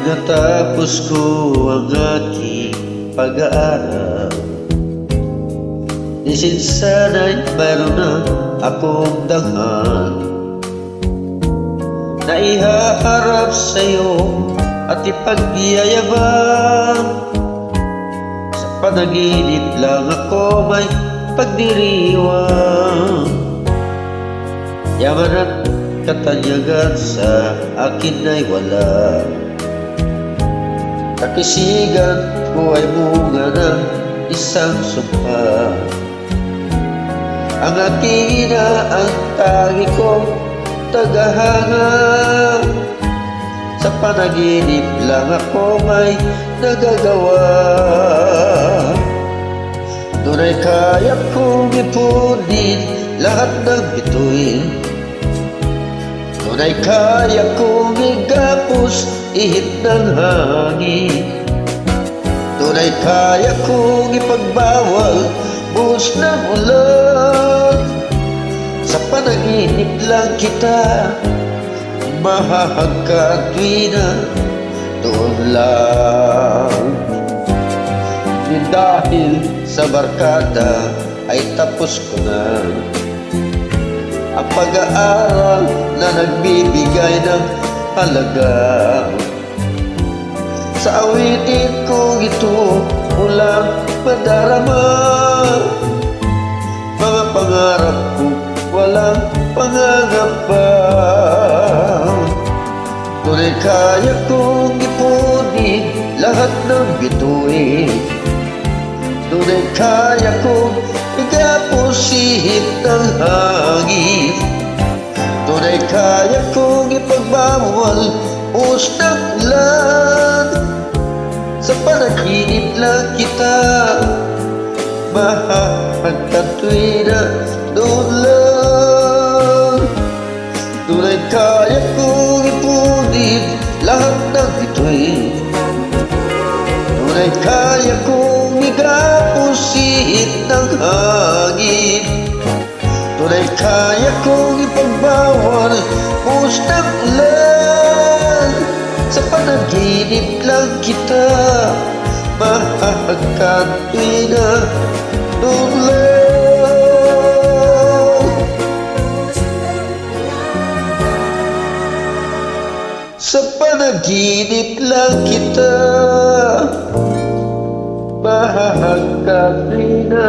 natapos ko ang aking pag-aaral, isin sana'y mayroon na akong danghan na ihaharap sa'yo at ipagyayabang. Sa panaginip lang ako may pagdiriwang, yaman at katanyagan sa akin ay wala. Kakisigan ko ay bunga ng isang sumpa. Ang aking ina ang tangi kong tagahanga. Sa panaginip lang ako may nagagawa. Doon ay kaya kong ipunin lahat ng bituin. Doon ay kaya kong igapos ihip ng hangin. Doon ay kaya kong ipagbawal buhos ng ulan. Sa panaginip lang kita mahahagka tuwina. Doon lang. Di dahil sa barkada ay tapos ko na ang pag-aaral na nagbibigay ng halaga. Sa awitin kong ito walang madarama, mga pangarap ko walang pangangamba. Tunay kaya kong ipunin lahat ng bituin. Tunay kaya kong igapos ihip ng hangin. Tunay kaya kong ipagbawal buhos ng ulan. Sa panaginip lang kita mahahagkan tuwina. Doon lang. Tunay kaya kong ipunin lahat ng bituin. Tunay kaya kong igapos ihip ng hangin. Tunay kaya kong ipagbawal buhos ng ulan. Sa panaginip lang kita mahahagkan tuwina. Doon lang. Sa panaginip lang kita mahahagkan tuwina.